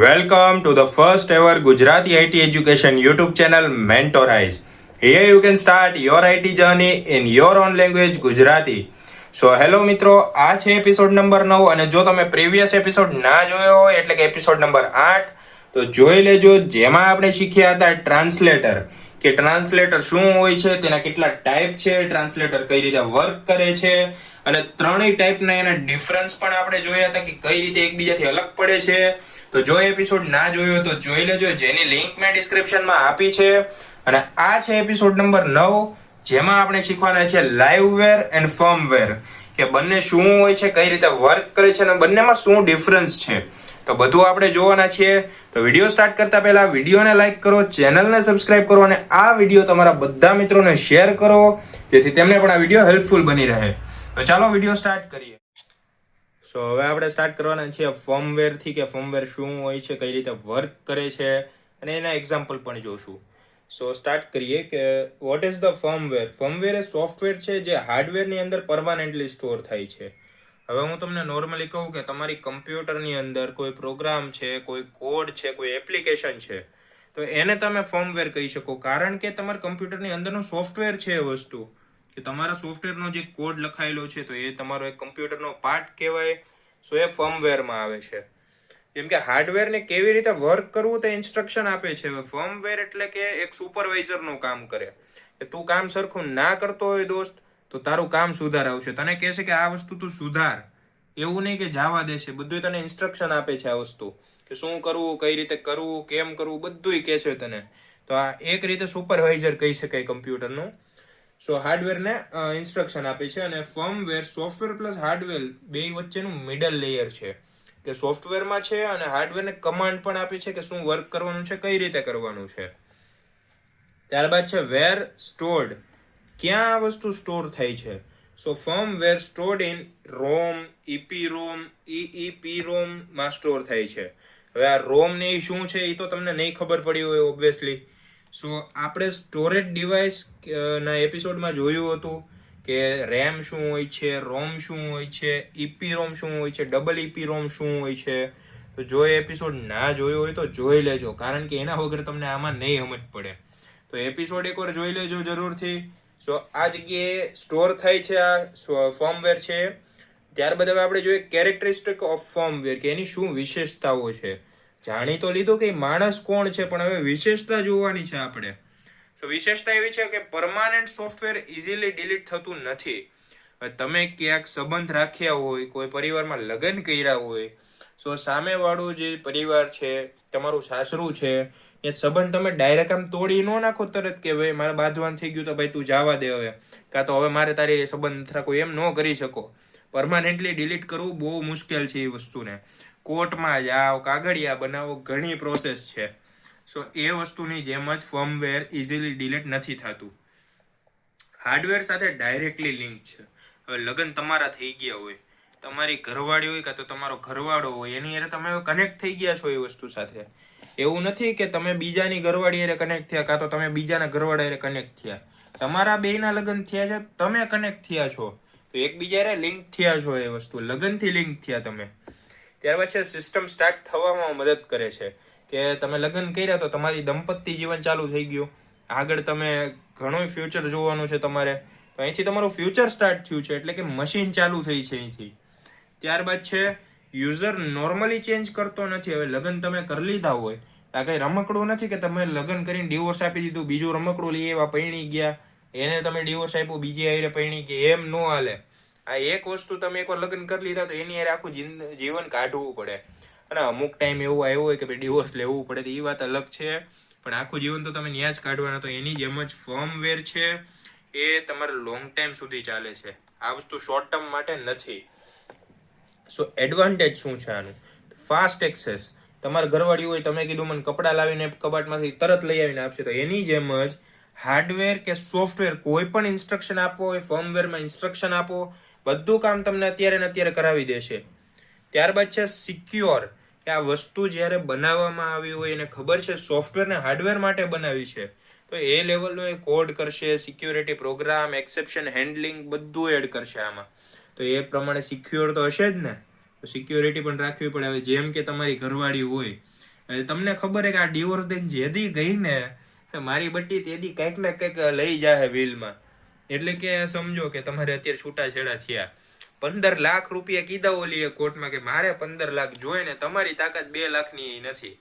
Welcome to the first ever Gujarati IT education YouTube channel Mentorize. Here you can start your IT journey in your own language Gujarati. So hello મિત્રો, આ છે episode number 9 અને જો તમે previous episode ના જોયો હોય એટલે કે એપિસોડ નંબર 8 તો જોઈ લેજો, જેમાં આપણે શીખ્યા હતા ટ્રાન્સલેટર કે ટ્રાન્સલેટર શું હોય છે, તેના કેટલા ટાઈપ છે, ટ્રાન્સલેટર કઈ રીતે વર્ક કરે છે અને ત્રણેય ટાઈપના એના ડિફરન્સ પણ આપણે જોયા હતા કે કઈ રીતે એકબીજાથી અલગ પડે છે. તો જો એપિસોડ ના જોયો તો જોઈ લેજો, જેની લિંક મેં ડિસ્ક્રિપ્શનમાં આપી છે. અને આ છે એપિસોડ નંબર 9, જેમાં આપણે શીખવાના છે લાઇવવેર એન્ડ ફર્મવેર કે બંને શું હોય છે, કઈ રીતે વર્ક કરે છે અને બંનેમાં શું ડિફરન્સ છે. તો બધું આપણે જોવાના છીએ. તો વિડીયો સ્ટાર્ટ કરતા પહેલા વિડીયોને લાઈક કરો, ચેનલને સબસ્ક્રાઇબ કરો અને આ વિડીયો તમારા બધા મિત્રોને શેર કરો, જેથી તેમને પણ આ વિડીયો હેલ્પફુલ બની રહે. તો ચાલો વિડીયો સ્ટાર્ટ કરીએ. સો હવે આપણે સ્ટાર્ટ કરવાના છીએ ફર્મવેર થી કે ફર્મવેર શું હોય છે, કઈ રીતે વર્ક કરે છે અને એના એક્ઝામ્પલ પણ જોશું. સો સ્ટાર્ટ કરીએ કે what is the firmware. Firmware A software છે જે હાર્ડવેરની અંદર પરમાનન્ટલી સ્ટોર થાય છે. હવે હું તમને નોર્મલી કહું કે તમારી કમ્પ્યુટરની અંદર કોઈ પ્રોગ્રામ છે, કોઈ કોડ છે, કોઈ એપ્લિકેશન છે, તો એને તમે ફર્મવેર કહી શકો, કારણ કે તમારા કમ્પ્યુટરની અંદરનું સોફ્ટવેર છે એ વસ્તુ કે તમારા સોફ્ટવેરનો જે કોડ લખાયેલો છે તો એ તમારો એક કમ્પ્યુટરનો પાર્ટ કહેવાય. સો એ ફર્મવેરમાં આવે છે. જેમ કે હાર્ડવેરને કેવી રીતે વર્ક કરવું તે ઇન્સ્ટ્રક્શન આપે છે. ફર્મવેર એટલે કે એક સુપરવાઇઝરનું કામ કરે કે તું કામ સરખું ના કરતો હોય દોસ્ત તો તારું કામ સુધારાવશે, તને કહેશે કે આ વસ્તુ તું સુધાર, એવું નહીં કે જાવા દેશે. બધું તને ઇન્સ્ટ્રક્શન આપે છે આ વસ્તુ કે શું કરવું, કઈ રીતે કરવું, કેમ કરવું, બધું કહે છે તને. તો આ એક રીતે સુપરવાઇઝર કહી શકાય કમ્પ્યુટરનું. સો હાર્ડવેરને ઇન્સ્ટ્રક્શન આપે છે અને ફર્મવેર સોફ્ટવેર પ્લસ હાર્ડવેર બે વચ્ચેનું મિડલ લેયર છે કે સોફ્ટવેરમાં છે અને હાર્ડવેરને કમાન્ડ પણ આપે છે કે શું વર્ક કરવાનું છે, કઈ રીતે કરવાનું છે. ત્યારબાદ છે વેર સ્ટોર્ડ, ક્યાં આ વસ્તુ સ્ટોર થાય છે. So firmware stored in ROM, EPROM, EEPROM માં સ્ટોર થાય છે. હવે આ રોમ ને એ શું છે એ તો તમને નહીં ખબર પડી હોય ઓબ્વિયસલી. સો આપણે સ્ટોરેજ ડિવાઇસ ના એપિસોડમાં જોયું હતું કે રેમ શું હોય છે, રોમ શું હોય છે, EPROM શું હોય છે, ડબલ EPROM શું હોય છે. તો જો એ એપિસોડ ના જોયો હોય તો જોઈ લેજો, કારણ કે એના વગર તમને આમાં નહીં સમજ પડે. તો એપિસોડ એકવાર જોઈ લેજો જરૂરથી. સો આ જગ્યાએ સ્ટોર થાય છે આ ફર્મવેર છે. ત્યારબાદ હવે આપણે જોઈએ કેરેક્ટરિસ્ટિક ઓફ ફર્મવેર કે એની શું વિશેષતાઓ છે. જાણી તો લીધું કે માણસ કોણ છે, પણ હવે વિશેષતા જોવાની છે આપણે. તો વિશેષતા એવી છે કે પરમાનન્ટ સોફ્ટવેર ઇઝીલી ડિલીટ થતું નથી. તમે ક્યાંક સંબંધ રાખ્યા હોય, કોઈ પરિવારમાં લગ્ન કર્યા હોય, સો સામેવાળું જે પરિવાર છે, તમારું સાસરું છે, એ સંબંધ તમે ડાયરેક્ટ આમ તોડી ન નાખો તરત કે ભાઈ મારે બાંધવાનું થઈ ગયું તો ભાઈ તું જવા દે હવે, કાં તો હવે મારે તારી સંબંધ નથી રાખવો, એમ ન કરી શકો. પરમાનન્ટલી ડિલીટ કરવું બહુ મુશ્કેલ છે એ વસ્તુને. કોર્ટમાં જાઓ, કાગળિયા બનાવો, ઘણી પ્રોસેસ છે. સો એ વસ્તુની જેમ જ ફર્મવેર ઇઝીલી ડિલીટ નથી થતું. હાર્ડવેર સાથે ડાયરેક્ટલી લિંક છે. હવે લગ્ન તમારા થઈ ગયા હોય, તમારી ઘરવાળી હોય કાં તો તમારો ઘરવાળો હોય, એની હારે તમે કનેક્ટ થઈ ગયા છો એ વસ્તુ સાથે. એવું નથી કે તમે બીજાની ઘરવાળી હારે કનેક્ટ થયા કાં તો તમે બીજાના ઘરવાળા હારે કનેક્ટ થયા. તમારા બેયના લગ્ન થયા છે, તમે કનેક્ટ થયા છો, તો એકબીજા હારે લિંક થયા છો. એ વસ્તુ લગ્નથી લિંક થયા તમે. ત્યારબાદ છે સિસ્ટમ સ્ટાર્ટ થવામાં મદદ કરે છે કે તમે લગ્ન કર્યા તો તમારી દંપતી જીવન ચાલુ થઈ ગયું. આગળ તમે ઘણું ફ્યુચર જોવાનું છે તમારે, તો અહીંથી તમારું ફ્યુચર સ્ટાર્ટ થયું છે, એટલે કે મશીન ચાલુ થઈ છે અહીંથી. ત્યારબાદ છે યુઝર નોર્મલી ચેન્જ કરતો નથી. હવે લગ્ન તમે કરી લીધા હોય, આ કંઈ રમકડું નથી કે તમે લગ્ન કરીને ડિવોર્સ આપી દીધું, બીજું રમકડું લઈ એવા પૈણી ગયા, એને તમે ડિવોર્સ આપ્યું, બીજી હારે પૈણી ગયા, એમ ન હાલે. આ એક વસ્તુ તમે એકવાર લગ્ન કરી લીધા તો એની હારે આખું જીવન કાઢવું પડે. અને અમુક ટાઈમ એવું આવ્યો હોય કે ભાઈ ડિવોર્સ લેવું પડે, તો એ વાત અલગ છે, પણ આખું જીવન તો તમે ન્યા જ કાઢવાના. તો એની જેમ જ ફર્મવેર છે એ તમારે લોંગ ટાઈમ સુધી ચાલે છે. આ વસ્તુ શોર્ટ ટર્મ માટે નથી. સો એડવાન્ટેજ શું છે આનું? Fast access. તમારા ઘરવાળી હોય, તમે કીધું મને કપડાં લાવીને કબાટમાંથી તરત લઈ આવીને આપશે, તો એની જેમ જ હાર્ડવેર કે સોફ્ટવેર કોઈ પણ ઇન્સ્ટ્રક્શન આપો હોય, ફર્મવેરમાં ઇન્સ્ટ્રક્શન આપો, બધું કામ તમને અત્યારે ને અત્યારે કરાવી દેશે. ત્યારબાદ છે સિક્યોર, કે આ વસ્તુ જ્યારે બનાવવામાં આવી હોય એને ખબર છે સોફ્ટવેર ને હાર્ડવેર માટે બનાવી છે, તો એ લેવલનો એ કોડ કરશે, સિક્યોરિટી પ્રોગ્રામ, એક્સેપ્શન હેન્ડલિંગ બધું એડ કરશે આમાં. તો એ પ્રમાણે સિક્યોર તો હશે જ ને, તો સિક્યોરિટી પણ રાખવી પડે. હવે જેમ કે તમારી ઘરવાળી હોય, તમને ખબર છે કે આ ડિવોર્સ દઈને જેદી ગઈ ને મારી બટ્ટી તેદી કંઈક ને કંઈક લઈ જાય વ્હીલમાં. એટલે કે સમજો કે તમારે અત્યારે છૂટાછેડા થયા, 15 લાખ રૂપિયા કીધા ઓલી કોર્ટમાં કે મારે 15 લાખ જોઈએ ને તમારી તાકાત 2 લાખની નથી.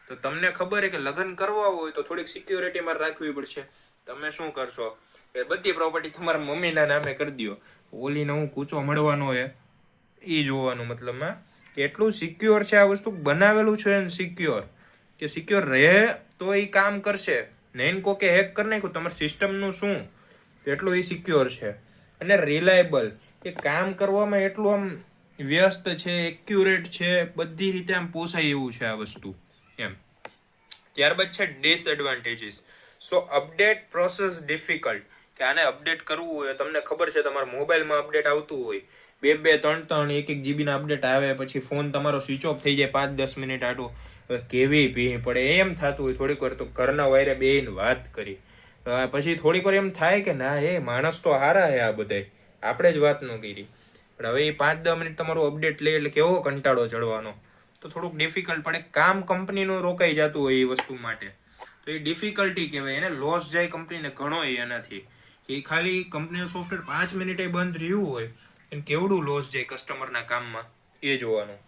તો તમને ખબર છે કે લગ્ન કરવા હોય તો થોડીક સિક્યોરિટીમાં રાખવી પડશે. તમે શું કરશો કે બધી પ્રોપર્ટી તમારા મમ્મીના નામે કરી દો, ઓલીને હું કૂચો મળવાનો હોય એ જોવાનું. મતલબમાં એટલું સિક્યોર છે આ વસ્તુ, બનાવેલું છે એને સિક્યોર, કે સિક્યોર રહે તો એ કામ કરશે. નહીં કો કે હેક કરી નાખ્યું તમારી સિસ્ટમનું શું, એટલું એ સિક્યોર છે. અને રિલાયબલ, એ કામ કરવામાં એટલું આમ વ્યસ્ત છે, એક્યુરેટ છે, બધી રીતે આમ પોસાય એવું છે આ વસ્તુ એમ. ત્યારબાદ છે ડિસએડવાન્ટેજીસ. સો અપડેટ પ્રોસેસ ડિફિકલ્ટ, કે આને અપડેટ કરવું હોય, તમને ખબર છે તમારા મોબાઈલમાં અપડેટ આવતું હોય, 2-3 1 જીબીના અપડેટ આવે, પછી ફોન તમારો સ્વિચ ઓફ થઈ જાય 5-10 મિનિટ આટું, કેવી ભી પડે એમ થતું હોય. થોડીક વાર તો ઘરના વાયરે બેન વાત કરી, પછી થોડીક વાર એમ થાય કે ના એ માણસ તો હારા હે, આ બધાય આપણે જ વાત ન કરી. પણ હવે એ 5-10 મિનિટ તમારું અપડેટ લે એટલે કેવો કંટાળો ચડવાનો, તો થોડુંક ડિફિકલ્ટ પડે. કામ કંપનીનું રોકાઈ જતું હોય એ વસ્તુ માટે, તો એ ડિફિકલ્ટી કહેવાય. એને લોસ જાય કંપનીને ઘણો એનાથી, કે એ ખાલી કંપનીનું સોફ્ટવેર 5 મિનિટે બંધ રહ્યું હોય એને કેવડું લોસ જાય કસ્ટમરના કામમાં એ જોવાનું.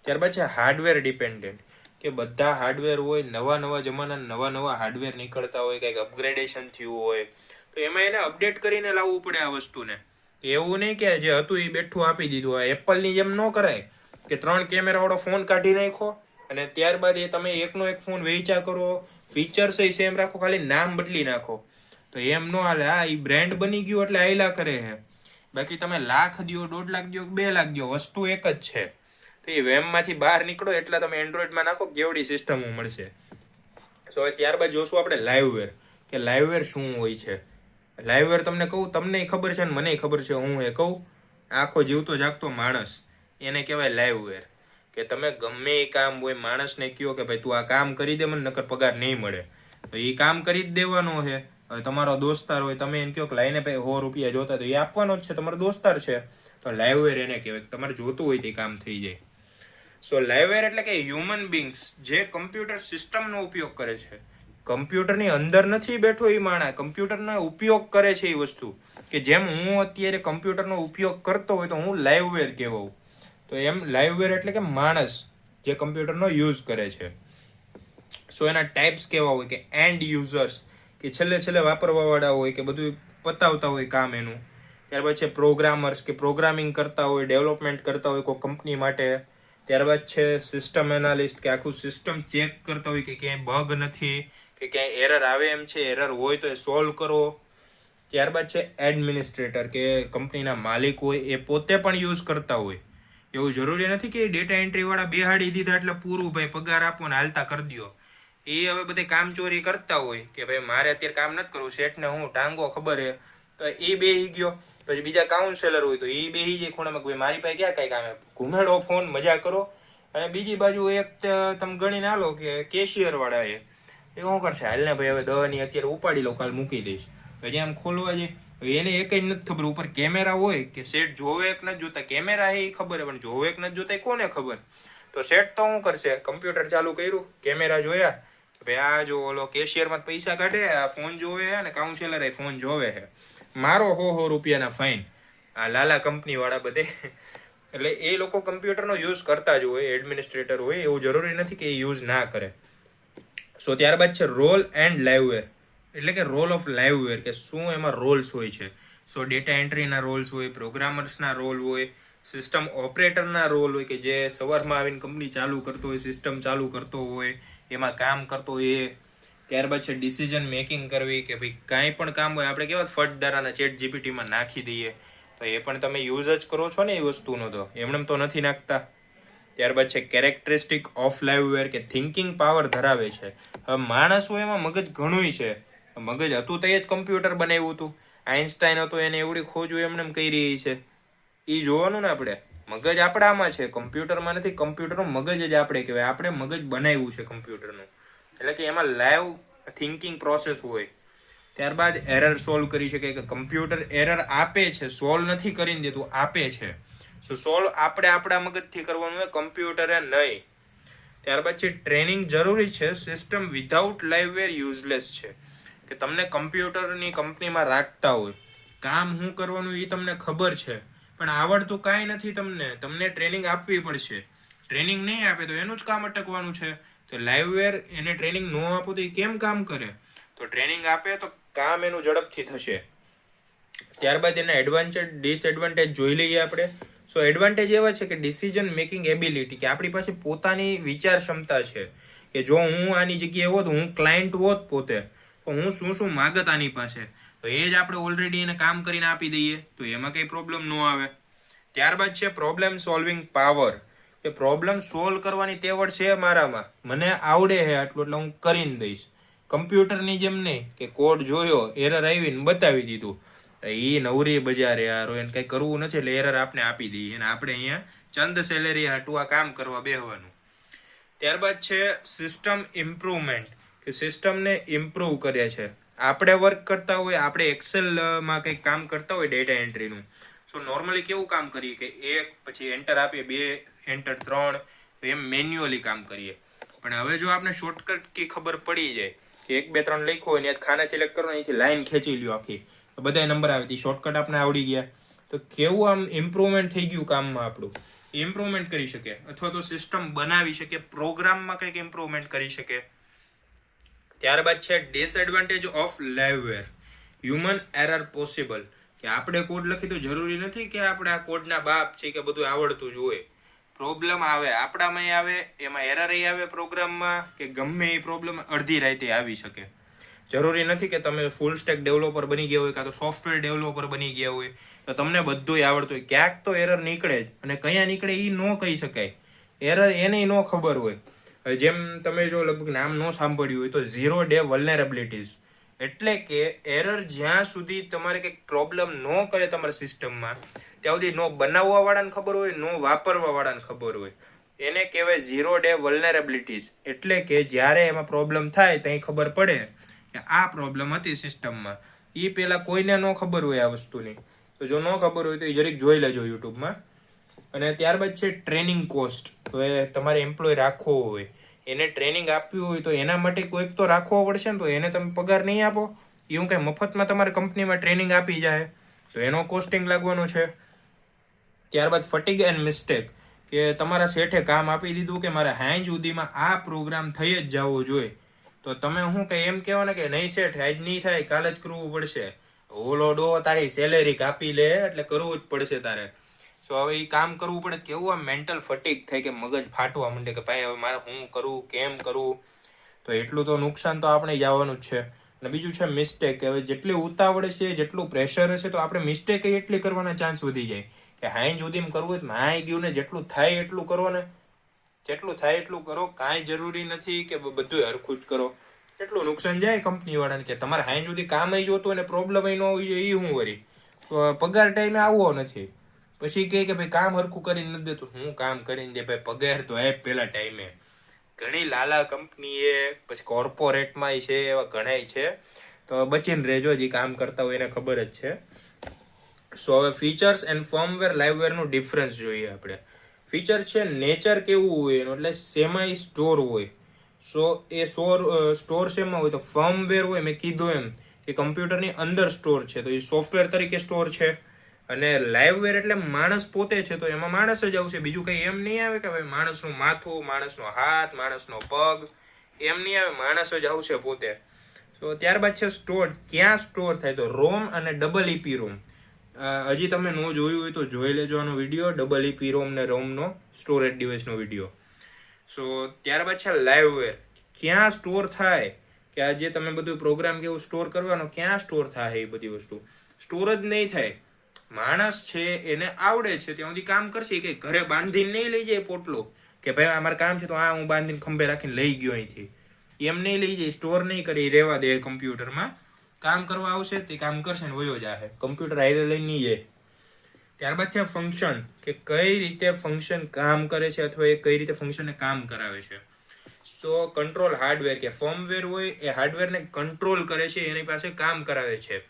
ત્યારબાદ છે હાર્ડવેર ડિપેન્ડન્ટ, કે બધા હાર્ડવેર હોય, નવા જમાના નવા હાર્ડવેર નીકળતા હોય, કંઈક અપગ્રેડેશન થયું હોય, તો એમાં એને અપડેટ કરીને લાવવું પડે આ વસ્તુને. એવું નહીં કે જે હતું એ બેઠું આપી દીધું. આ એપલની જેમ ન કરાય કે 3 કેમેરાવાળો ફોન કાઢી નાખો અને ત્યારબાદ એ તમે એકનો એક ફોન વેચા કરો, ફીચર્સ એ સેમ રાખો, ખાલી નામ બદલી નાખો. તો એમ ન હાલે. હા, એ બ્રાન્ડ બની ગયું એટલે આયલા કરે છે. બાકી તમે લાખ દો, 1.5 લાખ દો, 2 લાખ દો, વસ્તુ એક જ છે. તો એ વેમમાંથી બહાર નીકળો એટલા તમે એન્ડ્રોઈડમાં નાખો, કેવડી સિસ્ટમો મળશે. સો ત્યારબાદ જોશું આપણે લાઈવવેર, કે લાઈવવેર શું હોય છે. લાઈવવેર તમને કહું, તમને ખબર છે ને મને ખબર છે. હું એ કહું, આખો જીવતો જાગતો માણસ, એને કહેવાય લાઈવવેર. કે તમે ગમે એ કામ હોય, માણસને કહો કે ભાઈ તું આ કામ કરી દે, મને નકર પગાર નહીં મળે, તો એ કામ કરી જ દેવાનો છે. હવે તમારો દોસ્તાર હોય, તમે એને કહો કે લાઈને ભાઈ 100 રૂપિયા જોતા, તો એ આપવાનો જ છે, તમારો દોસ્તાર છે. તો લાઈવવેર એને કહેવાય, તમારે જોતું હોય તે કામ થઈ જાય. સો લાઈવવેર એટલે કે હ્યુમન બીંગ્સ જે કમ્પ્યુટર સિસ્ટમનો ઉપયોગ કરે છે. કમ્પ્યુટરની અંદર નથી બેઠો એ માણસ, કમ્પ્યુટરનો ઉપયોગ કરે છે એ વસ્તુ. કે જેમ હું અત્યારે કમ્પ્યુટરનો ઉપયોગ કરતો હોય તો હું લાઈવવેર કહેવાઉં. તો એમ લાઈવવેર એટલે કે માણસ જે કમ્પ્યુટરનો યુઝ કરે છે. સો એના ટાઈપ્સ કેવા હોય, કે એન્ડ યુઝર્સ, કે છેલ્લે વાપરવાવાળા હોય, કે બધું પતાવતા હોય કામ એનું. ત્યારબાદ છે પ્રોગ્રામર્સ, કે પ્રોગ્રામિંગ કરતા હોય, ડેવલપમેન્ટ કરતા હોય કોઈ કંપની માટે. ત્યારબાદ છે સિસ્ટમ એનાલિસ્ટ, કે આખું સિસ્ટમ ચેક કરતા હોય કે ક્યાંય બગ નથી, કે ક્યાંય એરર આવે એમ છે, એરર હોય તો એ સોલ્વ કરો. ત્યારબાદ છે એડમિનિસ્ટ્રેટર, કે કંપનીના માલિક હોય એ પોતે પણ યુઝ કરતા હોય. એવું જરૂરી નથી કે ડેટા એન્ટ્રીવાળા બેહાડી દીધા એટલે પૂરું, ભાઈ પગાર આપો ને હાલતા કરી દો. એ હવે બધે કામચોરી કરતા હોય કે ભાઈ મારે અત્યારે કામ નથી કરવું, શેઠને હું ટાંગો ખબર હે, તો એ બેહી ગયો. પછી બીજા કાઉન્સેલર હોય તો એ બેહી જાય ખૂણામાં, ભાઈ મારી પાસે ક્યાં કઈ કામ હે, ઘુમેડો ફોન, મજા કરો. અને બીજી બાજુ એક તમે ગણીને હાલો કે કેશિયર વાળા એ શું કરશે, હાલ ને ભાઈ હવે દવાની અત્યારે ઉપાડી લો, કાલ મૂકી દઈશ. પછી આમ ખોલવા જાય, એને એક જ નથી ખબર ઉપર કેમેરા હોય કે સેટ જોવે એક નથી જોતા. કેમેરા એ ખબર, પણ જોવે એક નથી જોતા કોને ખબર. તો સેટ તો શું કરશે, કમ્પ્યુટર ચાલુ કર્યું, કેમેરા જોયા, ભાઈ આ જો ઓલો કેશિયરમાં પૈસા કાઢે, આ ફોન જોવે છે, અને કાઉન્સેલર એ ફોન જોવે છે, મારો 100 રૂપિયાના ફાઇન. આ લાલા કંપની વાળા બધે. એટલે એ લોકો કમ્પ્યુટરનો યુઝ કરતા જ હોય, એડમિનિસ્ટ્રેટર હોય, એવું જરૂરી નથી કે એ યુઝ ના કરે. સો ત્યારબાદ છે રોલ એન્ડ લાઈવવેર, એટલે કે રોલ ઓફ લાઈવવેર, કે શું એમાં રોલ્સ હોય છે. સો ડેટા એન્ટ્રીના રોલ્સ હોય, પ્રોગ્રામર્સના રોલ હોય, સિસ્ટમ ઓપરેટરના રોલ હોય, કે જે સવારમાં આવીને કંપની ચાલુ કરતો હોય, સિસ્ટમ ચાલુ કરતો હોય, એમાં કામ કરતો હોય એ. ત્યારબાદ છે ડિસિઝન મેકિંગ કરવી, કે ભાઈ કાંઈ પણ કામ હોય આપણે કેવા ફટદારાના ચેટ જીપીટીમાં નાખી દઈએ, તો એ પણ તમે યુઝ જ કરો છો ને એ વસ્તુનો, તો એમણે તો નથી નાખતા. ત્યારબાદ છે કેરેક્ટરિસ્ટિક ઓફ લાઈવવેર, કે થિંકિંગ પાવર ધરાવે છે. હવે માણસ હોય એમાં મગજ ઘણુંય છે, મગજ હતું તો એ જ કમ્પ્યુટર બનાવ્યું હતું. આઇન્સ્ટાઈન હતો એને એવડી ખોજ એમને એમ કહી રહી છે, એ જોવાનું ને આપણે. મગજ આપણામાં છે, કમ્પ્યુટરમાં નથી. કમ્પ્યુટરનું મગજ જ આપણે કહેવાય, આપણે મગજ બનાવ્યું છે કમ્પ્યુટરનું, એટલે કે એમાં લાઈવ થિંકિંગ પ્રોસેસ હોય. ત્યારબાદ એરર સોલ્વ કરી શકે, કે કમ્પ્યુટર એરર આપે છે, સોલ્વ નથી કરીને દેતું, આપે છે. સો સોલ્વ આપણે આપણા મગજથી કરવાનું હોય, કમ્પ્યુટરે નહીં. ત્યારબાદ છે ટ્રેનિંગ જરૂરી છે, સિસ્ટમ વિધાઉટ લાઇવવેર યુઝલેસ છે. કે તમને કમ્પ્યુટરની કંપનીમાં રાખતા હોય, કામ શું કરવાનું એ તમને ખબર છે, પણ આવડતું કાંઈ નથી તમને ટ્રેનિંગ આપવી પડશે. ટ્રેનિંગ નહીં આપે તો એનું જ કામ અટકવાનું છે. તો લાઇવવેર એને ટ્રેનિંગ ન આપો તો એ કેમ કામ કરે? તો ટ્રેનિંગ આપે તો કામ એનું ઝડપથી થશે. ત્યારબાદ એના એડવાન્ટેજ ડિસએડવાન્ટેજ જોઈ લઈએ આપણે. સો એડવાન્ટેજ એવા છે કે ડિસિઝન મેકિંગ એબિલિટી, કે આપણી પાસે પોતાની વિચાર ક્ષમતા છે. કે જો હું આની જગ્યાએ હોત, હું ક્લાયન્ટ હોત પોતે, તો હું શું માગત આની પાસે, તો એ જ આપણે ઓલરેડી એને કામ કરીને આપી દઈએ, તો એમાં કંઈ પ્રોબ્લેમ ન આવે. ત્યારબાદ છે પ્રોબ્લેમ સોલ્વિંગ પાવર, કે પ્રોબ્લેમ સોલ્વ કરવાની તેવડ છે મારામાં, મને આવડે છે આટલું એટલે હું કરીને દઈશ. કમ્પ્યુટરની જેમ નહીં કે કોડ જોયો, એરર આવીને બતાવી દીધું, એ નવરી બજારે યાર, એને કંઈ કરવું નથી એટલે એરર આપણે આપી દઈએ અને આપણે અહીંયા ચંદ સેલેરી હાટું આ કામ કરવા બેહવાનું. ત્યારબાદ છે સિસ્ટમ ઇમ્પ્રુવમેન્ટ, કે સિસ્ટમને ઇમ્પ્રૂવ કરે છે. આપણે વર્ક કરતા હોય, આપણે એક્સેલમાં કંઈક કામ કરતા હોય ડેટા એન્ટ્રીનું, સો નોર્મલી કેવું કામ કરીએ કે એક પછી એન્ટર આપીએ, 2 એન્ટર 3, એમ મેન્યુઅલી કામ કરીએ. પણ હવે જો આપણે શોર્ટકટ કી ખબર પડી જાય કે 1 2 3 લખ્યો હોય ને ખાના સિલેક્ટ કરો, અહીંથી લાઈન ખેંચી લ્યો આખી, તો બધા નંબર આવે, શોર્ટકટ આપણે આવડી ગયા, તો કેવું આમ ઇમ્પ્રુવમેન્ટ થઈ ગયું કામમાં આપણું. ઇમ્પ્રુવમેન્ટ કરી શકે, અથવા તો સિસ્ટમ બનાવી શકે, પ્રોગ્રામમાં કંઈક ઇમ્પ્રુવમેન્ટ કરી શકે. ત્યારબાદ છે disadvantage of liveware, human error possible, કે આપણે કોડ લખી તો જરૂરી નથી કે આપણે આ કોડના બાપ છે કે બધું આવડતું જ હોય. પ્રોબ્લેમ આવે, આપણામાં આવે, એમાં એરર આવે પ્રોગ્રામમાં, કે ગમે એ પ્રોબ્લેમ અડધી રાતે આવી શકે. જરૂરી નથી કે તમે ફૂલ સ્ટેક ડેવલપર બની ગયા હોય, કાં તો સોફ્ટવેર ડેવલપર બની ગયા હોય તો તમને બધુંય આવડતું હોય. ક્યાંક તો એરર નીકળે જ, અને કયા નીકળે એ ન કહી શકાય. એરર એને ન ખબર હોય. જેમ તમે જો લગભગ નામ ન સાંભળ્યું હોય તો 0 day વલ્નરેબિલિટીઝ, એટલે કે એરર જ્યાં સુધી તમારે કંઈક પ્રોબ્લેમ ન કરે તમારા સિસ્ટમમાં, ત્યાં સુધી નો બનાવવા વાળાને ખબર હોય, નો વાપરવા વાળાને ખબર હોય. એને કહેવાય 0 day વલ્નરેબિલિટીઝ. એટલે કે જ્યારે એમાં પ્રોબ્લેમ થાય ત્યાં ખબર પડે કે આ પ્રોબ્લેમ હતી સિસ્ટમમાં. એ પહેલાં કોઈને ન ખબર હોય આ વસ્તુની. તો જો ન ખબર હોય તો એ જરીક જોઈ લેજો યુટ્યુબમાં. અને ત્યારબાદ છે ટ્રેનિંગ કોસ્ટ. તો એ તમારે એમ્પ્લોય રાખવો હોય, એને ટ્રેનિંગ આપવી હોય તો એના માટે કોઈક તો રાખવો પડશે ને, તો એને તમે પગાર નહીં આપો, એવું કંઈ મફતમાં તમારી કંપનીમાં ટ્રેનિંગ આપી જાય તો એનો કોસ્ટિંગ લાગવાનો છે. ત્યારબાદ ફટીગ એન્ડ મિસ્ટેક, કે તમારા શેઠે કામ આપી દીધું કે મારે હાંજ સુધીમાં આ પ્રોગ્રામ થઈ જ જવો જોઈએ, તો તમે શું કે એમ કહેવો ને કે નહીં શેઠ આજ નહીં થાય, કાલે જ કરવું પડશે, ઓલો ડો તારી સેલેરી કાપી લે એટલે કરવું જ પડશે તારે. સો હવે એ કામ કરવું પડે, કેવું આમ મેન્ટલ ફટીગ થાય કે મગજ ફાટવા માંડે કે ભાઈ હવે મારે શું કરવું, કેમ કરવું. તો એટલું તો નુકસાન તો આપણે જવાનું જ છે. અને બીજું છે મિસ્ટેક, કે હવે જેટલી ઉતાવળ છે, જેટલું પ્રેશર હશે, તો આપણે મિસ્ટેક એટલી કરવાના ચાન્સ વધી જાય કે હાઈ સુધી કરવું હોય તો હાઈ ગયું ને, જેટલું થાય એટલું કરો ને, જેટલું થાય એટલું કરો. કાંઈ જરૂરી નથી કે બધું હરખું જ કરો. એટલું નુકસાન જાય કંપનીવાળાને કે તમારે હાઈ સુધી કામ જોતું અને પ્રોબ્લેમ ન હોય, એ શું વરી પગાર ટાઈમે આવવો નથી. પછી કહે કે ભાઈ કામ હરખું કરીને નથી દેતું. હું કામ કરીને દે ભાઈ, પગાર તો આપ પહેલા ટાઈમે. ઘણી લાલા કંપનીએ, પછી કોર્પોરેટમાં છે, એવા ઘણાય છે. તો બચીને રહેજો, જે કામ કરતા હોય એને ખબર જ છે. સો હવે ફીચર્સ એન્ડ ફર્મવેર લાઇવવેરનું ડિફરન્સ જોઈએ આપણે. ફીચર છે નેચર કેવું હોય એનું, એટલે સેમાઈ સ્ટોર હોય. સો એ સ્ટોર શેમાં હોય, તો ફર્મવેર હોય, મેં કીધું એમ કે કમ્પ્યુટરની અંદર સ્ટોર છે, તો એ સોફ્ટવેર તરીકે સ્ટોર છે. અને લાઇવવેર એટલે માણસ પોતે છે, તો એમાં માણસ જ આવશે, બીજું કંઈ એમ નહીં આવે કે ભાઈ માણસનું માથું, માણસનો હાથ, માણસનો પગ, એમ નહીં આવે, માણસ જ આવશે પોતે. તો ત્યારબાદ છે સ્ટોર, ક્યાં સ્ટોર થાય, તો રોમ અને EEP રોમ. હજી તમે ન જોયું હોય તો જોઈ લેજો આનો વિડીયો, EEP રોમ ને રોમનો સ્ટોરેજ ડિવાઇસનો વિડીયો. સો ત્યારબાદ છે લાઇવવેર, ક્યાં સ્ટોર થાય, કે આ જે તમે બધું પ્રોગ્રામ કેવું સ્ટોર કરવાનો, ક્યાં સ્ટોર થાય એ બધી વસ્તુ. સ્ટોર જ નહીં થાય. માણસ છે એને આવડે છે ત્યાં સુધી કામ કરશે, કે ઘરે બાંધીને નહીં લઈ જાય પોટલો કે ભાઈ અમારે કામ છે તો આ હું બાંધીને ખંભે રાખીને લઈ ગયો અહીંથી, એમ નહીં લઈ જાય, સ્ટોર નહીં કરી, રહેવા દે. કમ્પ્યુટરમાં કામ કરવા આવશે તે કામ કરશે ને વયો જશે, કમ્પ્યુટર હારે લઈને નહીં જાય. ત્યારબાદ છે ફંક્શન, કે કઈ રીતે ફંક્શન કામ કરે છે, અથવા એ કઈ રીતે ફંક્શનને કામ કરાવે છે. સો કંટ્રોલ હાર્ડવેર, કે ફર્મવેર હોય એ હાર્ડવેરને કંટ્રોલ કરે છે, એની પાસે કામ કરાવે છે.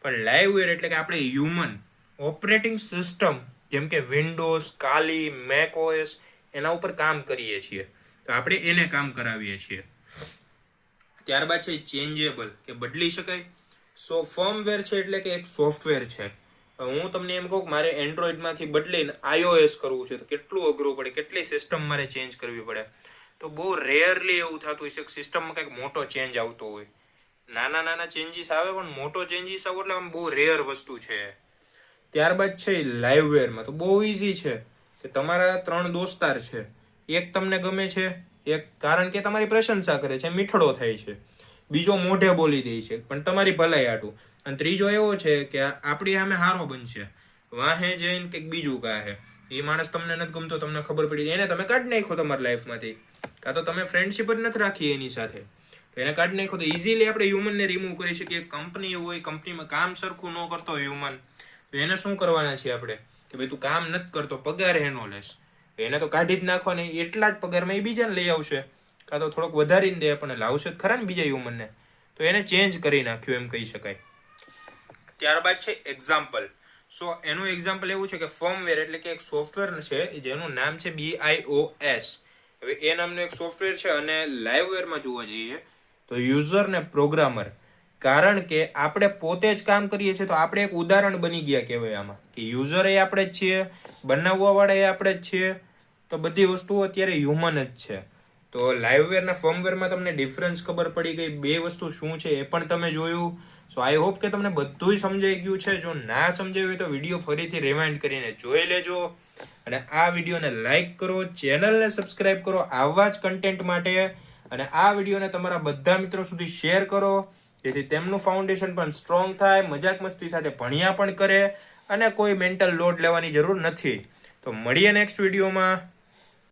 પણ લાઇવવેર એટલે કે આપણે હ્યુમન ઓપરેટિંગ સિસ્ટમ જેમ કે વિન્ડોઝ, કાલી, મેક ઓએસ, એના ઉપર કામ કરીએ છીએ. તો આપણે એને કામ કરાવીએ છીએ. ત્યારબાદ છે ચેન્જેબલ, કે બદલી શકાય. સો ફર્મવેર છે એટલે કે એક સોફ્ટવેર છે. હું તમને એમ કહું કે મારે એન્ડ્રોઈડમાંથી બદલીને iOS કરવું છે તો કેટલું અઘરું પડે, કેટલી સિસ્ટમ મારે ચેન્જ કરવી પડે. તો બહુ રેયરલી એવું થતું હોય છે કે સિસ્ટમમાં કંઈક મોટો ચેન્જ આવતો હોય. નાના નાના ચેન્જીસ આવે પણ મોટો ચેન્જીસ આવે એટલે આમ બહુ રેયર વસ્તુ છે. ત્યારબાદ છે લાઇવવેરમાં, તો બહુ ઇઝી છે કે તમારા 3 દોસ્તાર છે, એક તમને ગમે છે, એક કારણ કે તમારી પ્રશંસા કરે છે, મીઠડો થાય છે, બીજો મોઢે બોલી દે છે પણ તમારી ભલાઈ હાટું, અને ત્રીજો એવો છે કે આપણી સામે હારો બનશે, વાહે જઈને કંઈક બીજું કહે. એ માણસ તમને નથી ગમતો, તમને ખબર પડી, એને તમે કાઢી નાખો તમારી લાઈફમાંથી, કાં તો તમે ફ્રેન્ડશીપ જ નથી રાખી એની સાથે, તો એને કાઢી નાખો. તો ઇઝીલી આપણે હ્યુમનને રિમૂવ કરી શકીએ. કંપની હોય, કંપનીમાં કામ સરખું ન કરતો હ્યુમન, તો એને શું કરવાના છીએ આપણે કે ભાઈ તું કામ નથી કરતો, પગાર એનો લેશ, એને તો કાઢી જ નાખો ને, એટલા જ પગારમાં એ બીજાને લઈ આવશે, કાં તો થોડોક વધારીને દે પણ લાવશે જ ખરા ને બીજા હ્યુમનને, તો એને ચેન્જ કરી નાખ્યું એમ કહી શકાય. ત્યારબાદ છે એક્ઝામ્પલ. સો એનું એક્ઝામ્પલ એવું છે કે ફર્મવેર એટલે કે એક સોફ્ટવેર છે જેનું નામ છે BIOS. હવે એ નામનું એક સોફ્ટવેર છે, અને લાઇવવેરમાં જોવા જઈએ તો યુઝર ને પ્રોગ્રામર, કારણ કે આપણે પોતે જ કામ કરીએ છીએ તો આપણે એક ઉદાહરણ બની ગયા કહેવાય આમાં, કે યુઝર એ આપણે જ છીએ, બનાવવા વાળા એ આપણે જ છીએ, તો બધી વસ્તુઓ અત્યારે હ્યુમન જ છે. તો લાઇવવેરના ફર્મવેરમાં તમને ડિફરન્સ ખબર પડી ગઈ, બે વસ્તુ શું છે એ પણ તમે જોયું. સો આઈ હોપ કે તમને બધું સમજાઈ ગયું છે. જો ના સમજાયું હોય તો વિડીયો ફરીથી રિવાઇન્ડ કરીને જોઈ લેજો, અને આ વિડીયોને લાઈક કરો, ચેનલને સબસ્ક્રાઇબ કરો આવા જ કન્ટેન્ટ માટે, અને આ વિડીયોને તમારા બધા મિત્રો સુધી શેર કરો જેથી તેમનું ફાઉન્ડેશન પણ સ્ટ્રોંગ થાય, મજાક મસ્તી સાથે ભણ્યા પણ કરે, અને કોઈ મેન્ટલ લોડ લેવાની જરૂર નથી. તો મળીએ નેક્સ્ટ વિડીયોમાં.